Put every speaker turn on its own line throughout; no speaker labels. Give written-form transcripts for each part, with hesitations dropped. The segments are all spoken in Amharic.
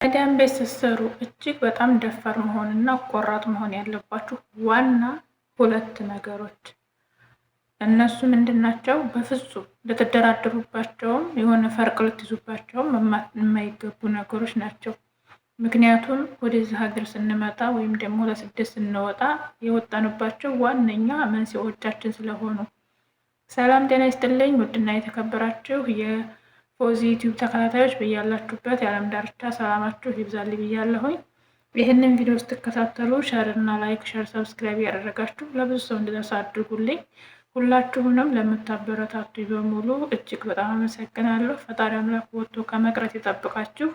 መዳም ቤት ስትሰሩ እጅግ በጣም ደፋር መሆንና ቆራጥ መሆን ያለባችሁ ዋና ሁለት ነገሮች እነሱ ምንድናቸው? በፍጹም ልትደራደሩባቸውም የሆነ ፈርቅ ልትይዙባቸውም የማይገቡ ነገሮች ናቸው። ምክንያቱም ወደዚህ ሀገር ስንመጣ ወይም ደግሞ ለስደት ስንወጣ የወጣንባቸው ዋነኛ መንስኤዎቻችን ስለሆኑ። ሰላም ጤና ይስጥልኝ ውድና የተከበራችሁ የፎዚ ዩቲዩብ ተከታታዮች በያላችሁበት የዓለም ዳርቻ ሰላማችሁ ይብዛል ብያለሁኝ። ይህንን ቪዲዮ ስትከታተሉ ሸር እና ላይክ፣ ሸር ሰብስክራይብ ያደረጋችሁ ለብዙ ሰው እንዲደርስ አድርጉልኝ። ሁላችሁንም ለምታበረታቱ በሙሉ እጅግ በጣም አመሰግናለሁ። ፈጣሪ አምላክ ወጥቶ ከመቅረት ይጠብቃችሁ።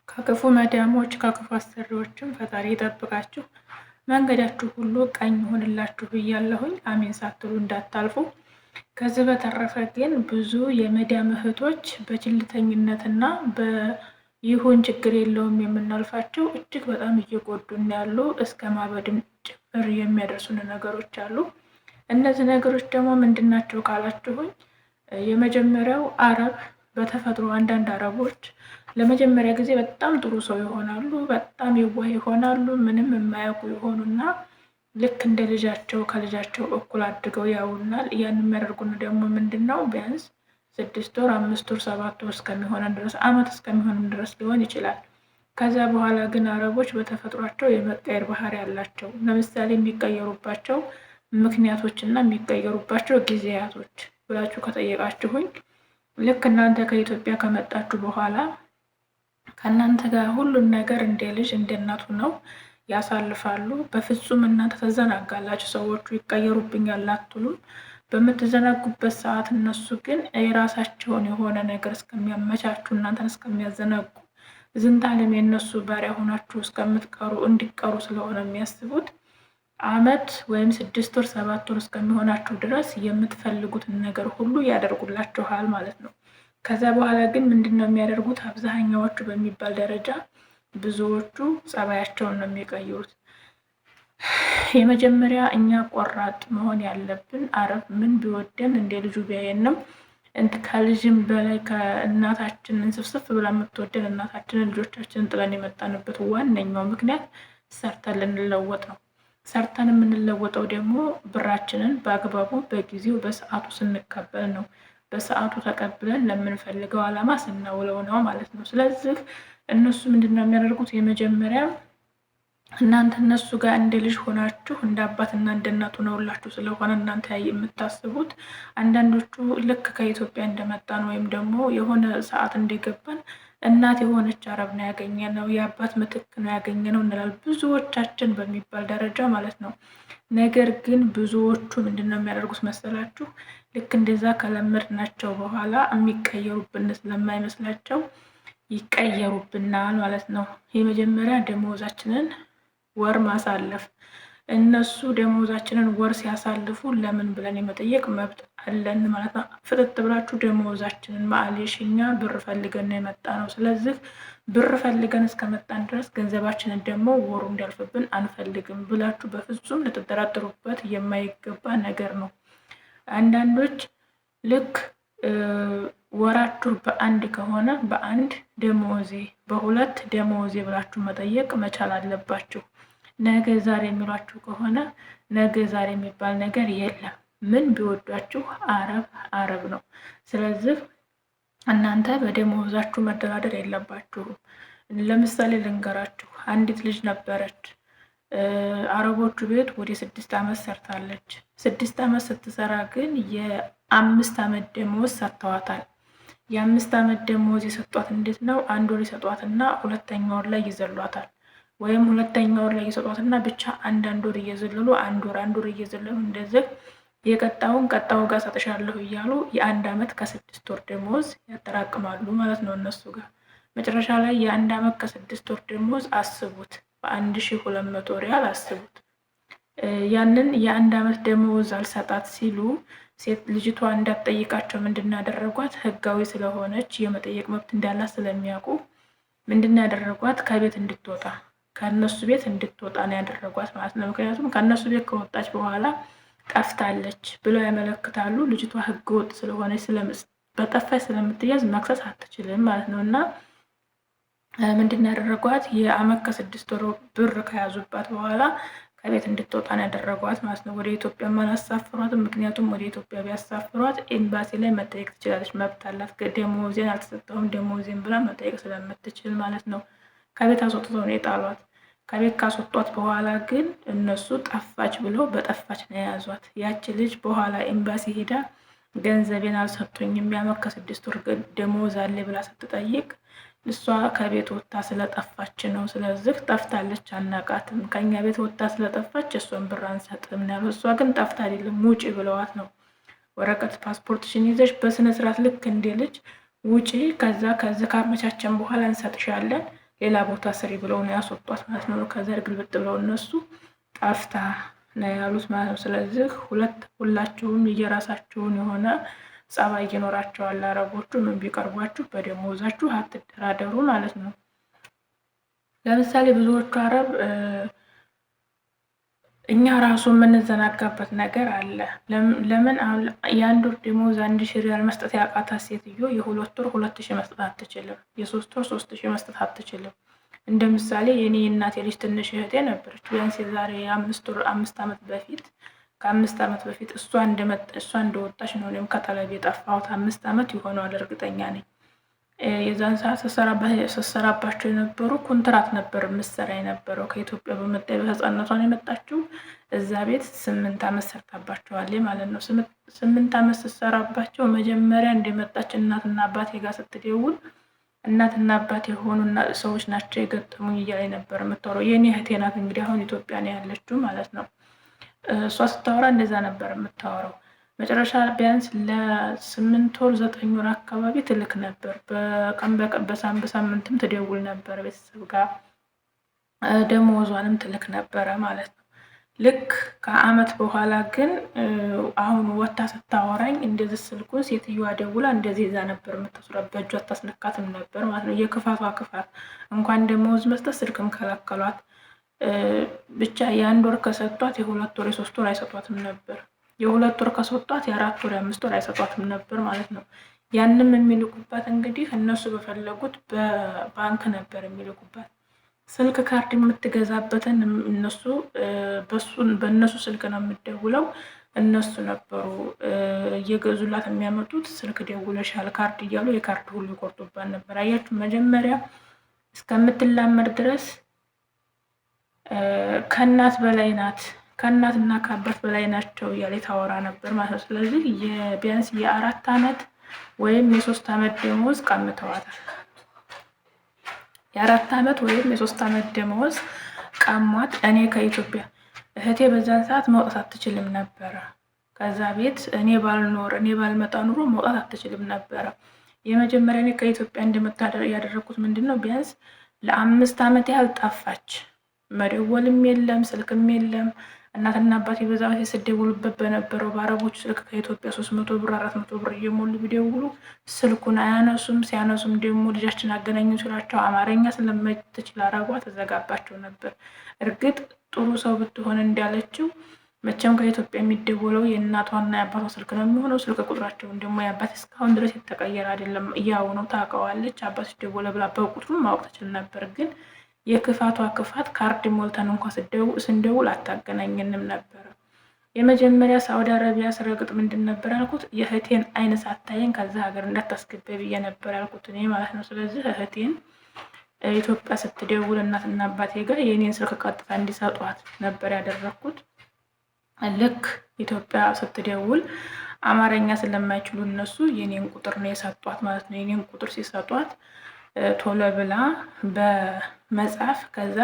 ከክፉ መዳሞች ከክፉ አሰሪዎችም ፈጣሪ ይጠብቃችሁ። መንገዳችሁ ሁሉ ቀኝ ይሆንላችሁ ብያለሁኝ። አሜን ሳትሉ እንዳታልፉ። ከዚህ በተረፈ ግን ብዙ የመዳም እህቶች በችልተኝነትና ይሁን ችግር የለውም የምናልፋቸው እጅግ በጣም እየጎዱን ያሉ እስከ ማበድም ጭምር የሚያደርሱን ነገሮች አሉ። እነዚህ ነገሮች ደግሞ ምንድናቸው ካላችሁኝ፣ የመጀመሪያው አረብ በተፈጥሮ አንዳንድ አረቦች ለመጀመሪያ ጊዜ በጣም ጥሩ ሰው ይሆናሉ፣ በጣም የዋህ ይሆናሉ፣ ምንም የማያውቁ ይሆኑና ልክ እንደ ልጃቸው ከልጃቸው እኩል አድርገው ያውናል። ያን የሚያደርጉን ደግሞ ምንድን ነው ቢያንስ 6 ወር 5 ወር 7 ወር እስከሚሆነን ድረስ ዓመት እስከሚሆነን ድረስ ሊሆን ይችላል። ከዛ በኋላ ግን አረቦች በተፈጥሯቸው የመቀየር ባህሪ ያላቸው፣ ለምሳሌ የሚቀየሩባቸው ምክንያቶች እና የሚቀየሩባቸው ጊዜያቶች ብላችሁ ከጠየቃችሁኝ፣ ልክ እናንተ ከኢትዮጵያ ከመጣችሁ በኋላ ከእናንተ ጋር ሁሉን ነገር እንደ ልጅ እንደ እናቱ ነው ያሳልፋሉ። በፍጹም እናንተ ተዘናጋላችሁ። ሰዎቹ ይቀየሩብኛል አትሉም። በምትዘናጉበት ሰዓት እነሱ ግን የራሳቸውን የሆነ ነገር እስከሚያመቻችሁ እናንተን እስከሚያዘናጉ ዝንታለም የእነሱ ባሪያ ሆናችሁ እስከምትቀሩ እንዲቀሩ ስለሆነ የሚያስቡት ዓመት ወይም 6 ወር 7 ወር እስከሚሆናችሁ ድረስ የምትፈልጉትን ነገር ሁሉ ያደርጉላችኋል ማለት ነው። ከዛ በኋላ ግን ምንድነው የሚያደርጉት? አብዛኛዎቹ በሚባል ደረጃ ብዙዎቹ ጸባያቸውን ነው የሚቀይሩት። የመጀመሪያ እኛ ቆራጥ መሆን ያለብን አረብ ምን ቢወደን እንደ ልጁ ቢያየንም ከልጅም በላይ ከእናታችንን ስፍስፍ ብላ የምትወደን እናታችንን ልጆቻችንን ጥለን የመጣንበት ዋነኛው ምክንያት ሰርተን ልንለወጥ ነው። ሰርተን የምንለወጠው ደግሞ ብራችንን በአግባቡ በጊዜው በሰዓቱ ስንቀበል ነው። በሰዓቱ ተቀብለን ለምንፈልገው ዓላማ ስናውለው ነው ማለት ነው። ስለዚህ እነሱ ምንድነው የሚያደርጉት? የመጀመሪያ እናንተ እነሱ ጋር እንደ ልጅ ሆናችሁ እንደ አባትና እንደ እናቱ ነውላችሁ ስለሆነ እናንተ የምታስቡት፣ አንዳንዶቹ ልክ ከኢትዮጵያ እንደመጣን ወይም ደግሞ የሆነ ሰዓት እንደገባን እናት የሆነች አረብ ነው ያገኘነው፣ የአባት ምትክ ነው ያገኘነው እንላለን፣ ብዙዎቻችን በሚባል ደረጃ ማለት ነው። ነገር ግን ብዙዎቹ ምንድነው የሚያደርጉት መሰላችሁ? ልክ እንደዛ ከለመድናቸው በኋላ የሚቀየሩብን ስለማይመስላቸው ይቀየሩብናል ማለት ነው። የመጀመሪያ ደሞዛችንን ወር ማሳለፍ። እነሱ ደሞዛችንን ወር ሲያሳልፉ ለምን ብለን የመጠየቅ መብት አለን ማለት ነው። ፍጥጥ ብላችሁ ደሞዛችንን ማለሽ እኛ ብር ፈልገን ነው የመጣ ነው። ስለዚህ ብር ፈልገን እስከመጣን ድረስ ገንዘባችንን ደግሞ ወሩ እንዲያልፍብን አንፈልግም ብላችሁ በፍጹም ልትጠራጥሩበት የማይገባ ነገር ነው። አንዳንዶች ልክ ወራችሁ በአንድ ከሆነ በአንድ ደሞዜ፣ በሁለት ደሞዜ ብላችሁ መጠየቅ መቻል አለባችሁ። ነገ ዛሬ የሚሏችሁ ከሆነ ነገ ዛሬ የሚባል ነገር የለም። ምን ቢወዷችሁ አረብ ነው። ስለዚህ እናንተ በደሞዛችሁ መደራደር የለባችሁም። ለምሳሌ ልንገራችሁ፣ አንዲት ልጅ ነበረች አረቦቹ ቤት ወደ 6 ዓመት ሰርታለች። 6 ዓመት ስትሰራ ግን የ5 ዓመት ደሞዝ ሰጥተዋታል። የ5 ዓመት ደሞዝ የሰጧት እንዴት ነው? 1 ወር ይሰጧትና 2ኛ ወር ላይ ይዘሏታል። ወይም 2ኛ ወር ላይ ይሰጧትና ብቻ አንድ ወር እየዘለሉ አንድ ወር እየዘለሉ እንደዚህ የቀጣውን ቀጣው ጋር ሰጥሻለሁ እያሉ የ1 ዓመት ከ6 ወር ደሞዝ ያጠራቅማሉ ማለት ነው እነሱ ጋር። መጨረሻ ላይ የ1 ዓመት ከ6 ወር ደሞዝ አስቡት፣ በ1200 ሪያል አስቡት። ያንን የ1 ዓመት ደሞዝ አልሰጣት ሲሉ ሴት ልጅቷ እንዳትጠይቃቸው ምንድን ያደረጓት? ህጋዊ ስለሆነች የመጠየቅ መብት እንዳላት ስለሚያውቁ ምንድን ያደረጓት? ከቤት እንድትወጣ ከነሱ ቤት እንድትወጣ ነው ያደረጓት ማለት ነው። ምክንያቱም ከነሱ ቤት ከወጣች በኋላ ጠፍታለች ብለው ያመለክታሉ። ልጅቷ ህገወጥ ስለሆነች በጠፋች ስለምትያዝ መክሰስ አትችልም ማለት ነው። እና ምንድን ያደረጓት የአመት ከ6 ወር ብር ከያዙባት በኋላ ከቤት እንድትወጣ ነው ያደረጓት ማለት ነው። ወደ ኢትዮጵያ አላሳፍሯትም። ምክንያቱም ወደ ኢትዮጵያ ቢያሳፍሯት ኤምባሲ ላይ መጠየቅ ትችላለች፣ መብት አላት። ደሞዜን አልተሰጠውም ደሞዜን ብላ መጠየቅ ስለምትችል ማለት ነው። ከቤት አስወጥተው ነው የጣሏት። ከቤት ካስወጧት በኋላ ግን እነሱ ጠፋች ብለው በጠፋች ነው የያዟት። ያቺ ልጅ በኋላ ኤምባሲ ሄዳ ገንዘቤን አልሰጡኝም የአመት ከ6 ወር ደሞዝ አለ ብላ ስትጠይቅ እሷ ከቤት ወጥታ ስለጠፋች ነው። ስለዚህ ጠፍታለች አናቃትም። ከኛ ቤት ወጥታ ስለጠፋች እሷን ብር አንሰጥም ነው። እሷ ግን ጠፍታ አይደለም ውጪ ብለዋት ነው። ወረቀት ፓስፖርትሽን ይዘሽ በስነ ስርዓት ልክ እንደ ልጅ ውጪ፣ ከዛ ካመቻቸን በኋላ እንሰጥሻለን ሌላ ቦታ ስሪ ብለው ነው ያስወጧት ማለት ነው። ከዛ ግልብጥ ብለው እነሱ ጠፍታ ነው ያሉት ማለት ነው። ስለዚህ ሁላችሁም የራሳችሁን የሆነ ጸባይ ይኖራቸዋል። አረቦቹ ምን ቢቀርቧችሁ በደሞዛችሁ አትደራደሩ ማለት ነው። ለምሳሌ ብዙዎቹ አረብ እኛ ራሱ የምንዘናጋበት ነገር አለ። ለምን የአንድ ወር ደሞዝ 1000 ሪያል መስጠት ያቃታት ሴትዮ የ2 ወር 2000 መስጠት አትችልም። የ3 ወር 3000 መስጠት አትችልም። እንደ ምሳሌ የኔ እናቴ ልጅ ትንሽ እህቴ ነበረች። ቢያንስ የዛሬ 5 ዓመት በፊት ከ5 ዓመት በፊት እሷ እንደወጣች ነው እኔም ከጠለብ የጠፋሁት። 5 ዓመት ይሆነዋል እርግጠኛ ነኝ። የዛን ሰዓት ስሰራባቸው የነበሩ ኮንትራት ነበር ምሰራ የነበረው። ከኢትዮጵያ በመጣ በህፃነቷን የመጣችው እዛ ቤት 8 ዓመት ሰርታባቸዋል ማለት ነው። 8 ዓመት ስትሰራባቸው መጀመሪያ እንደመጣች እናትና አባቴ ጋር ስትደውል እናትና አባቴ የሆኑ ሰዎች ናቸው የገጠሙኝ እያለ ነበር የምታወራው። የኔ እህቴ ናት እንግዲህ አሁን ኢትዮጵያ ነው ያለችው ማለት ነው። እሷ ስታወራ እንደዛ ነበር የምታወራው። መጨረሻ ቢያንስ ለ8 ወር 9 ወር አካባቢ ትልክ ነበር። በቀን በሳምንትም ትደውል ነበር ቤተሰብ ጋር፣ ደሞዟንም ትልክ ነበረ ማለት ነው። ልክ ከአመት በኋላ ግን አሁን ወታ ስታወራኝ እንደዚህ ስልኩን ሴትዮዋ ደውላ እንደዚህ ይዛ ነበር የምትወስራ። በእጇ አታስነካትም ነበር ማለት ነው። የክፋቷ ክፋት እንኳን ደሞዝ መስጠት ስልክም ከለከሏት። ብቻ የ1 ወር ከሰጧት የ2 ወር የ3 ወር አይሰጧትም ነበር። የ2 ወር ከሰጧት የ4 ወር የ5 ወር አይሰጧትም ነበር ማለት ነው። ያንም የሚልኩባት እንግዲህ እነሱ በፈለጉት በባንክ ነበር የሚልኩባት። ስልክ ካርድ የምትገዛበትን እነሱ በእነሱ ስልክ ነው የምትደውለው። እነሱ ነበሩ እየገዙላት የሚያመጡት። ስልክ ደውለሻል ካርድ እያሉ የካርድ ሁሉ ይቆርጡባት ነበር። አያችሁ መጀመሪያ እስከምትላመድ ድረስ ከእናት በላይ ናት፣ ከእናትና ከአባት በላይ ናቸው እያለ ታወራ ነበር ማለት ነው። ስለዚህ ቢያንስ የ4 ዓመት ወይም የ3 ዓመት ደሞዝ ቀምተዋታል። የ4 ዓመት ወይም የ3 ዓመት ደሞዝ ቀሟት። እኔ ከኢትዮጵያ እህቴ በዛን ሰዓት መውጣት አትችልም ነበረ ከዛ ቤት። እኔ ባልመጣ ኑሮ መውጣት አትችልም ነበረ። የመጀመሪያ እኔ ከኢትዮጵያ እንደመጣ ያደረኩት ምንድነው ቢያንስ ለ5 ዓመት ያህል ጠፋች። መደወልም የለም ስልክም የለም። እናትና አባቴ በዛ ሲደውሉበት በነበረው በአረቦቹ ስልክ ከኢትዮጵያ 300 ብር 400 ብር እየሞሉ ቢደውሉ ስልኩን አያነሱም። ሲያነሱም ደግሞ ልጃችን አገናኙ ስላቸው አማርኛ ስለማትችል አረቧ ተዘጋባቸው ነበር። እርግጥ ጥሩ ሰው ብትሆን እንዳለችው መቼም ከኢትዮጵያ የሚደውለው የእናቷና የአባቷ ስልክ ነው የሚሆነው። ስልክ ቁጥራቸውን ደግሞ የአባት እስካሁን ድረስ የተቀየረ አይደለም፣ ያው ነው ታውቀዋለች። አባት ደወለ ብላ በቁጥሩን ማወቅ ትችል ነበር። ግን የክፋቷ ክፋት ካርድ ሞልተን እንኳን ስንደውል አታገናኘንም ነበር። የመጀመሪያ ሳውዲ አረቢያ ስረግጥ ምንድን ነበር ያልኩት? የእህቴን አይን ሳታየን ከዛ ሀገር እንዳታስገቢ ብዬ ነበር ያልኩት እኔ ማለት ነው። ስለዚህ እህቴን ኢትዮጵያ ስትደውል እናትና አባቴ ጋር የኔን ስልክ ቀጥታ እንዲሰጧት ነበር ያደረኩት። ልክ ኢትዮጵያ ስትደውል አማርኛ ስለማይችሉ እነሱ የኔን ቁጥር ነው የሰጧት ማለት ነው። የኔን ቁጥር ሲሰጧት ቶሎ ብላ በመጻፍ ከዛ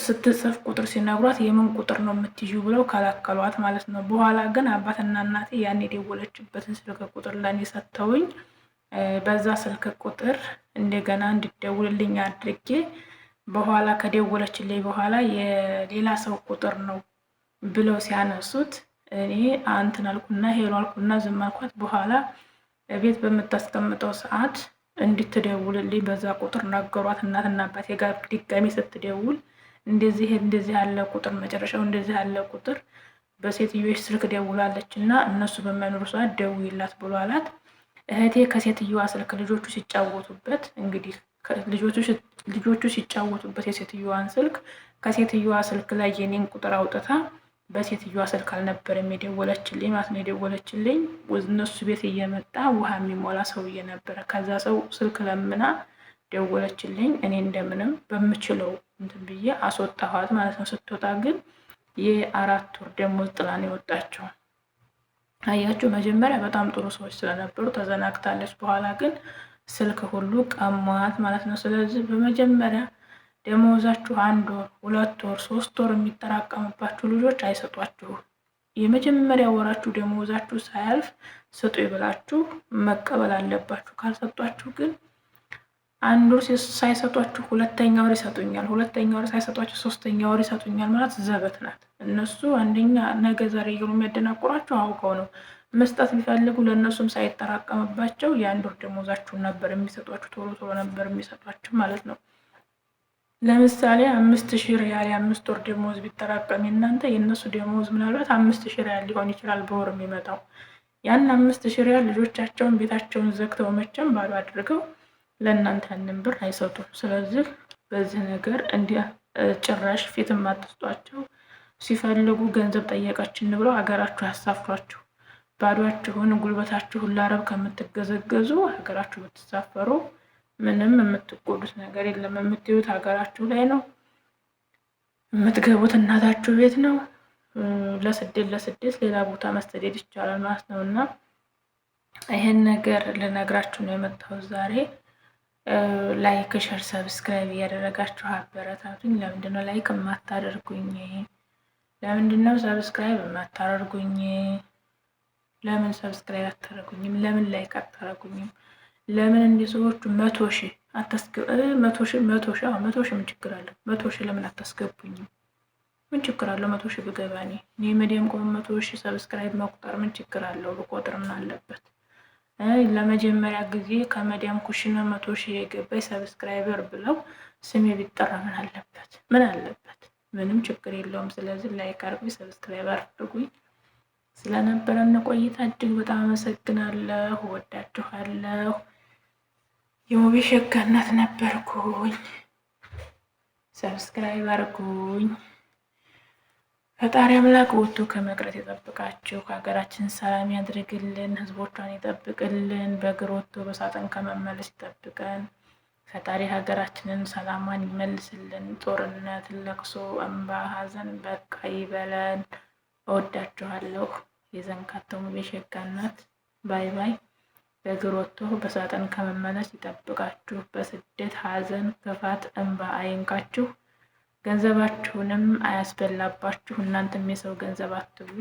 ስትጽፍ ቁጥር ሲነግሯት የምን ቁጥር ነው የምትይዙ ብለው ከለከሏት ማለት ነው። በኋላ ግን አባትና እናቴ ያን የደወለችበትን ስልክ ቁጥር ለኔ ሰጥተውኝ በዛ ስልክ ቁጥር እንደገና እንዲደውልልኝ አድርጌ በኋላ ከደወለችልኝ በኋላ የሌላ ሰው ቁጥር ነው ብለው ሲያነሱት እኔ አንተን አልኩና ሄሎ አልኩና ዝም አልኳት። በኋላ ቤት በምታስቀምጠው ሰዓት እንድትደውልልኝ በዛ ቁጥር ነገሯት። እናትና አባቴ ጋር ድጋሚ ስትደውል እንደዚህ ያለ ቁጥር መጨረሻው እንደዚህ ያለ ቁጥር በሴትዮሽ ስልክ ደውላለች እና እነሱ በማይኖሩ ሰዓት ደውይላት ብሎ አላት። እህቴ ከሴትዮዋ ስልክ ልጆቹ ሲጫወቱበት እንግዲህ ልጆቹ ሲጫወቱበት የሴትዮዋን ስልክ ከሴትዮዋ ስልክ ላይ የኔን ቁጥር አውጥታ በሴትዮዋ ስልክ አልነበረም የደወለችልኝ ማለት ነው። የደወለችልኝ እነሱ ቤት እየመጣ ውሃ የሚሞላ ሰውዬ ነበረ። ከዛ ሰው ስልክ ለምና ደወለችልኝ። እኔ እንደምንም በምችለው እንትን ብዬ አስወጣኋት ማለት ነው። ስትወጣ ግን የ4 ወር ደሞዝ ጥላ ነው የወጣችው። አያችሁ፣ መጀመሪያ በጣም ጥሩ ሰዎች ስለነበሩ ተዘናግታለች። በኋላ ግን ስልክ ሁሉ ቀሟት ማለት ነው። ስለዚህ በመጀመሪያ ደሞዛችሁ 1 ወር 2 ወር 3 ወር የሚጠራቀምባችሁ ልጆች አይሰጧችሁም። የመጀመሪያ ወራችሁ ደሞዛችሁ ሳያልፍ ስጡ ይብላችሁ መቀበል አለባችሁ። ካልሰጧችሁ ግን 1 ወር ሳይሰጧችሁ 2ኛ ወር ይሰጡኛል፣ 2ኛ ወር ሳይሰጧችሁ 3ኛ ወር ይሰጡኛል ማለት ዘበት ናት። እነሱ አንደኛ ነገ ዛሬ እያሉ የሚያደናቁራችሁ አውቀው ነው። መስጠት ቢፈልጉ ለእነሱም ሳይጠራቀምባቸው የ1 ወር ደሞዛችሁን ነበር የሚሰጧችሁ፣ ቶሎ ቶሎ ነበር የሚሰጧችሁ ማለት ነው። ለምሳሌ 5000 ሪያል የ5 ወር ደሞዝ ቢጠራቀም እናንተ የእነሱ ደሞዝ ምናልባት 5000 ሪያል ሊሆን ይችላል በወር የሚመጣው። ያን 5000 ሪያል ልጆቻቸውን ቤታቸውን ዘግተው መቼም ባዶ አድርገው ለእናንተ ያንን ብር አይሰጡም። ስለዚህ በዚህ ነገር እንዲህ ጭራሽ ፊትም አትስጧቸው። ሲፈልጉ ገንዘብ ጠየቀችን ብለው ሀገራችሁ ያሳፍሯችሁ። ባዷችሁን ጉልበታችሁን ለአረብ ከምትገዘገዙ ሀገራችሁ ብትሳፈሩ ምንም የምትጎዱት ነገር የለም። የምትዩት ሀገራችሁ ላይ ነው፣ የምትገቡት እናታችሁ ቤት ነው። ለስደት ሌላ ቦታ መሰደድ ይቻላል ማለት ነው። እና ይሄን ነገር ልነግራችሁ ነው የመጣሁት ዛሬ። ላይክ፣ ሸር፣ ሰብስክራይብ እያደረጋችሁ አበረታቱኝ። ለምንድነው ላይክ የማታደርጉኝ? ለምንድነው ሰብስክራይብ የማታደርጉኝ? ለምን ሰብስክራይብ አታደርጉኝም? ለምን ላይክ አታደርጉኝም? ለምን እንደ ሰዎቹ 100,000 አታስገቡ? 100,000 ምን ችግር አለው? 100,000 ለምን አታስገቡኝም? ምን ችግር አለው? 100,000 ብገባ እኔ መዲያም ቆም 100,000 ሰብስክራይብ መቁጠር ምን ችግር አለው? ብቆጥር ምን አለበት? ለመጀመሪያ ጊዜ ከመዲያም ኩሽና 100,000 የገባይ ሰብስክራይበር ብለው ስሜ ቢጠራ ምን አለበት? ምን አለበት? ምንም ችግር የለውም። ስለዚህ ላይክ አድርጉኝ፣ ሰብስክራይብ አድርጉኝ። ስለነበረን ቆይታ እጅግ በጣም አመሰግናለሁ። ወዳችኋለሁ። የውቤ ሸጋ እናት ነበርኩኝ። ሰብስክራይብ አድርጉኝ። ፈጣሪ አምላክ ወጥቶ ከመቅረት ይጠብቃችሁ። ሀገራችን ሰላም ያድርግልን፣ ህዝቦቿን ይጠብቅልን። በእግር ወጥቶ በሳጥን ከመመለስ ይጠብቀን። ፈጣሪ ሀገራችንን ሰላሟን ይመልስልን። ጦርነት፣ ለቅሶ፣ እንባ፣ ሀዘን በቃ ይበለን። እወዳችኋለሁ። የዘንካተሙ የሸጋ እናት። ባይ ባይ። በእግር ወጥቶ በሳጥን ከመመለስ ይጠብቃችሁ። በስደት ሀዘን፣ ክፋት፣ እንባ አይንካችሁ። ገንዘባችሁንም አያስበላባችሁ። እናንተም የሰው ገንዘብ አትብሉ።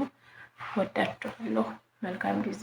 ወዳችኋለሁ። መልካም ጊዜ